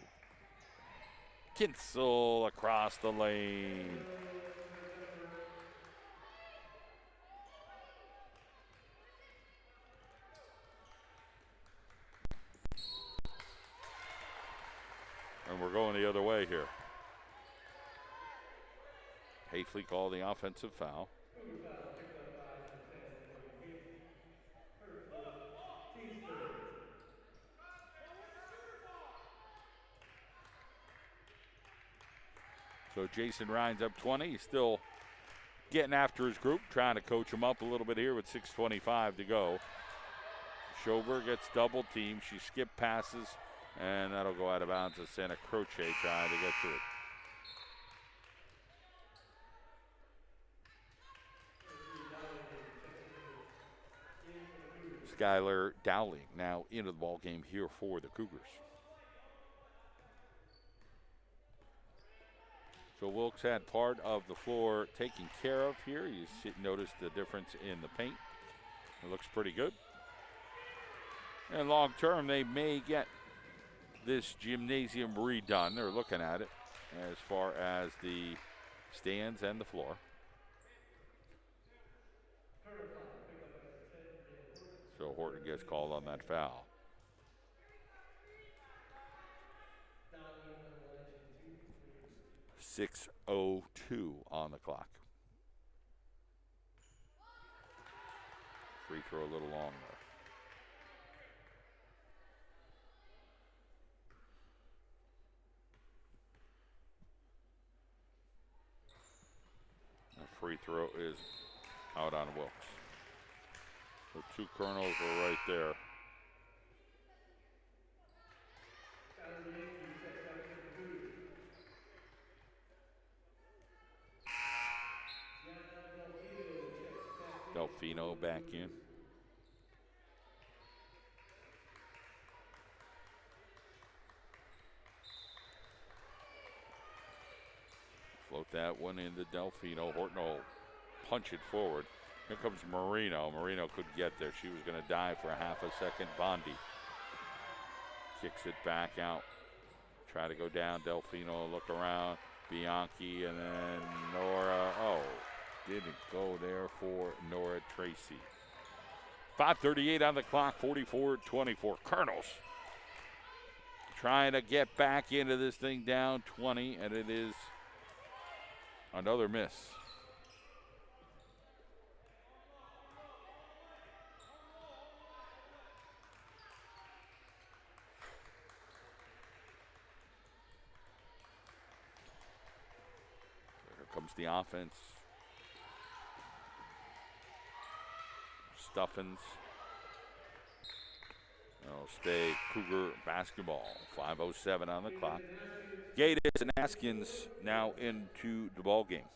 Kinsel across the lane. And we're going the other way here. Hafley called the offensive foul. So Jason Ryan's up 20. He's still getting after his group, trying to coach him up a little bit here with 6:25 to go. Schober gets double teamed. She skipped passes, and that'll go out of bounds as Santa Croce trying to get to it. Skylar Dowling now into the ball game here for the Cougars. So Wilkes had part of the floor taken care of here. You notice the difference in the paint. It looks pretty good. And long term, they may get this gymnasium redone. They're looking at it as far as the stands and the floor. So Horton gets called on that foul. Fouling in violation 6:02 on the clock. Free throw a little long there. The free throw is out on Wilkes. So two Colonels are right there. Delfino back in. Float that one into Delfino. Horton will punch it forward. Here comes Marino. Marino couldn't get there. She was going to dive for a half a second. Bondi kicks it back out. Try to go down. Delfino look around. Bianchi and then Nora. Oh, didn't go there for Nora Tracy. 5:38 on the clock. 44-24. Colonels trying to get back into this thing down 20, and it is another miss. Here comes the offense. Stuffins. It'll stay Cougar basketball. 5:07 on the clock. Gatiss and Askins now into the ball game.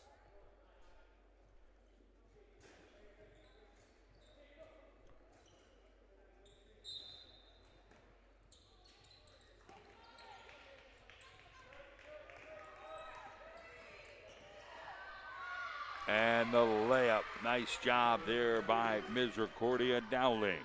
And the layup. Nice job there by Misericordia Dowling.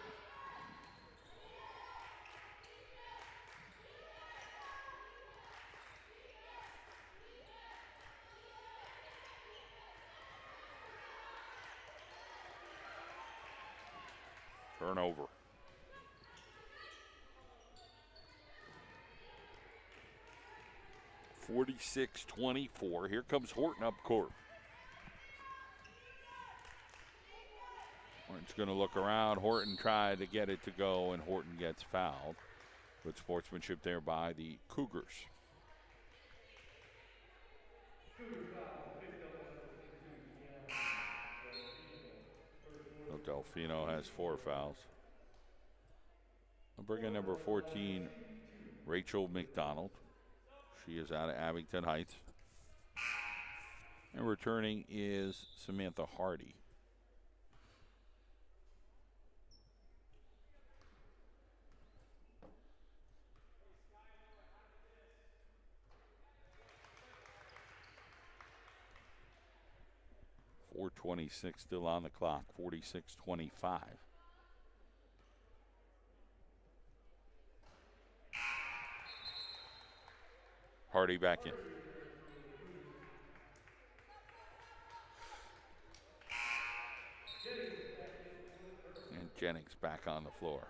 Turnover. (46-24). Here comes Horton up court. Horton's going to look around. Horton tried to get it to go, and Horton gets fouled. Good sportsmanship there by the Cougars. Delfino has 4 fouls. I'll bring in number 14, Rachel McDonald. She is out of Abington Heights. And returning is Samantha Hardy. .426 still on the clock, 46-25. Hardy back in. And Jennings back on the floor.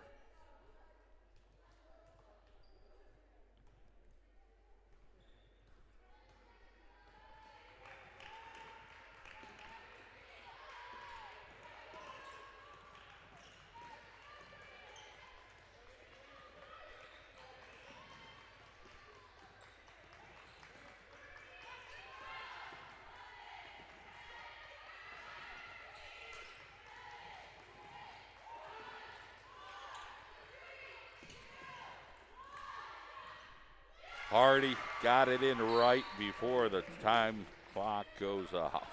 Hardy got it in right before the time clock goes off.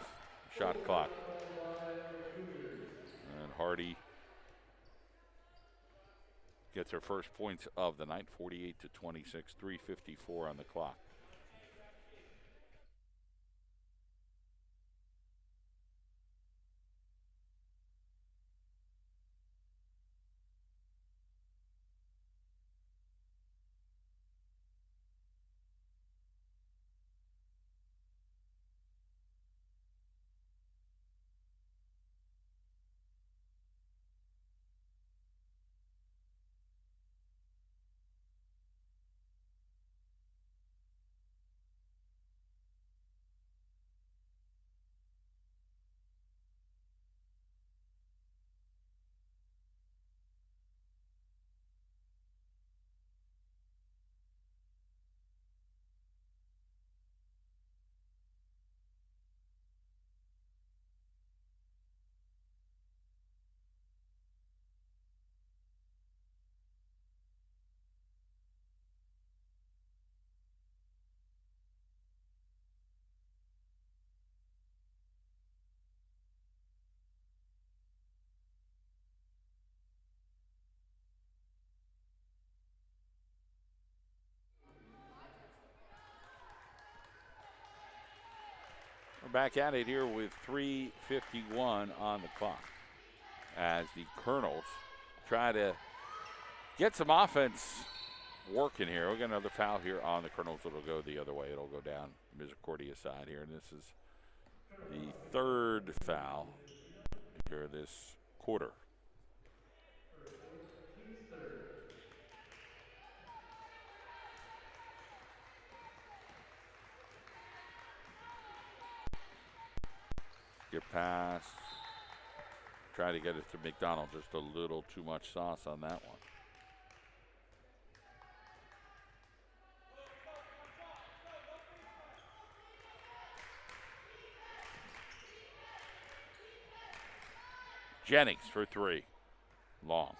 Shot clock. And Hardy gets her first points of the night, 48-26, 3:54 on the clock. We're back at it here with 3:51 on the clock as the Colonels try to get some offense working here. We got another foul here on the Colonels. It'll go the other way. It'll go down Misericordia side here, and this is the third foul here this quarter. Get past. Try to get it to McDonald. Just a little too much sauce on that one. Jennings for three. Long.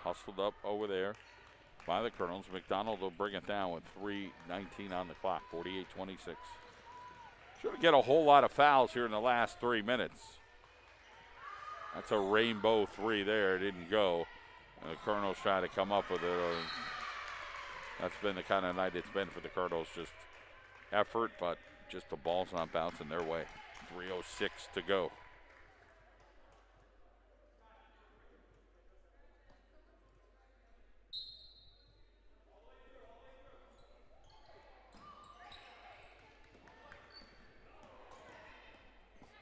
Hustled up over there by the Colonels. McDonald will bring it down with 3:19 on the clock, 48-26. Should get a whole lot of fouls here in the last 3 minutes. That's a rainbow three there. It didn't go. And the Colonels try to come up with it. That's been the kind of night it's been for the Colonels. Just effort, but just the ball's not bouncing their way. 3:06 to go.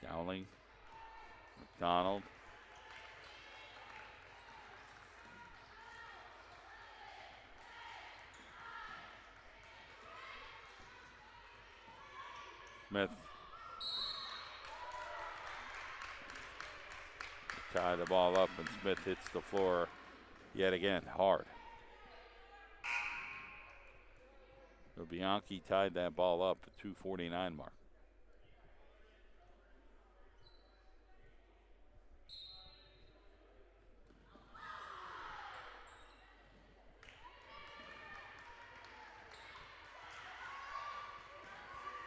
Dowling, McDonald. Smith. Tie the ball up, and Smith hits the floor yet again hard. So Bianchi tied that ball up at 2:49 mark.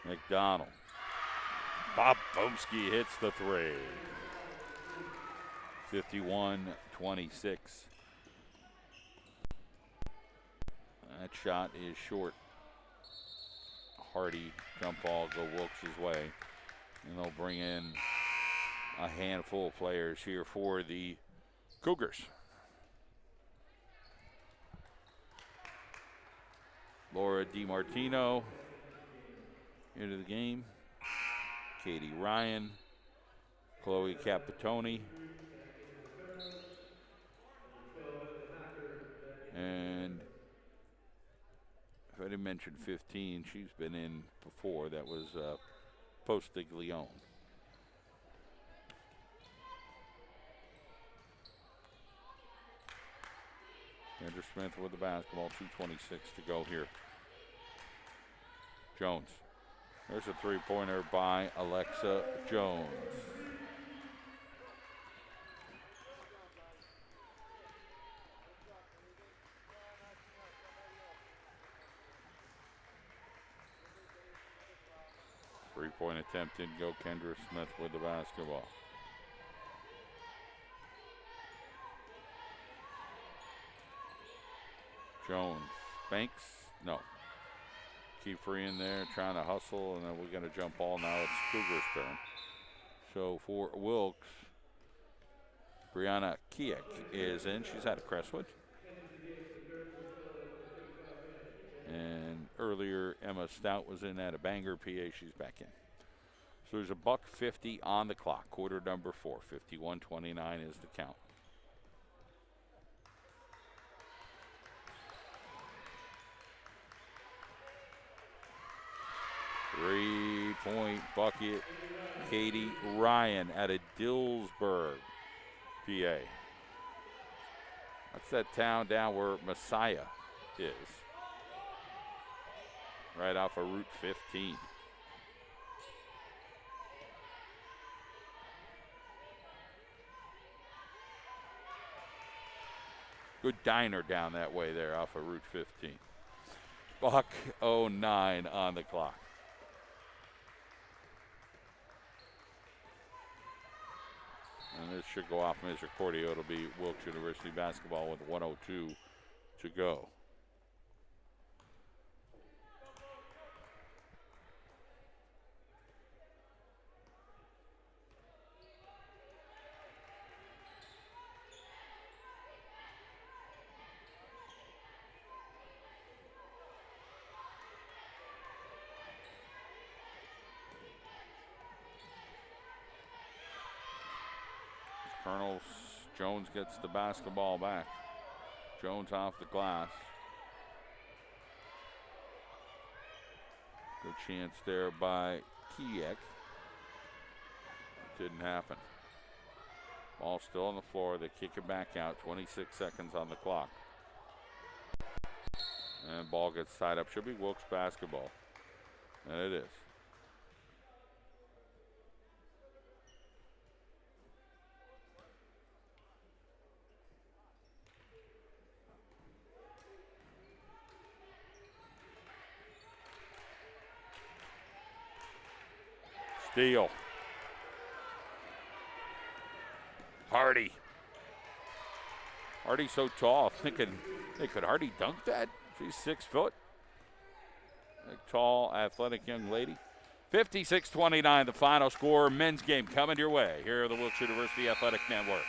McDonald. Bob Bomsky hits the three. 51-26. That shot is short. Hardy jump ball go Wilkes' way. And they'll bring in a handful of players here for the Cougars. Laura DiMartino into the game. Katie Ryan, Chloe Capitone, and if I didn't mention 15, she's been in before. That was Postiglione. Andrew Smith with the basketball, 2:26 to go here. Jones. There's a three-pointer by Alexa Jones. Three-point attempt didn't go. Kendra Smith with the basketball. Jones. Banks? No. Keep free in there, trying to hustle, and then we're going to jump ball. Now it's Cougars' turn. So for Wilkes, Brianna Kiek is in. She's out of Crestwood. And earlier, Emma Stout was in at a Bangor, PA. She's back in. So there's a $1:50 on the clock, quarter number 4. 51-29 is the count. Three-point bucket, Katie Ryan out of Dillsburg, PA. That's that town down where Messiah is. Right off of Route 15. Good diner down that way there off of Route 15. $1:09 on the clock. And this should go off Misericordia. It'll be Wilkes University basketball with 1:02 to go. Colonels, Jones gets the basketball back. Jones off the glass. Good chance there by Kijek. Didn't happen. Ball still on the floor. They kick it back out. 26 seconds on the clock. And ball gets tied up. Should be Wilkes basketball. And it is. Steal. Hardy. Hardy's so tall. Thinking, hey, could Hardy dunk that? She's 6 foot. A tall, athletic young lady. 56-29, the final score. Men's game coming your way here at the Wilkes University Athletic Network.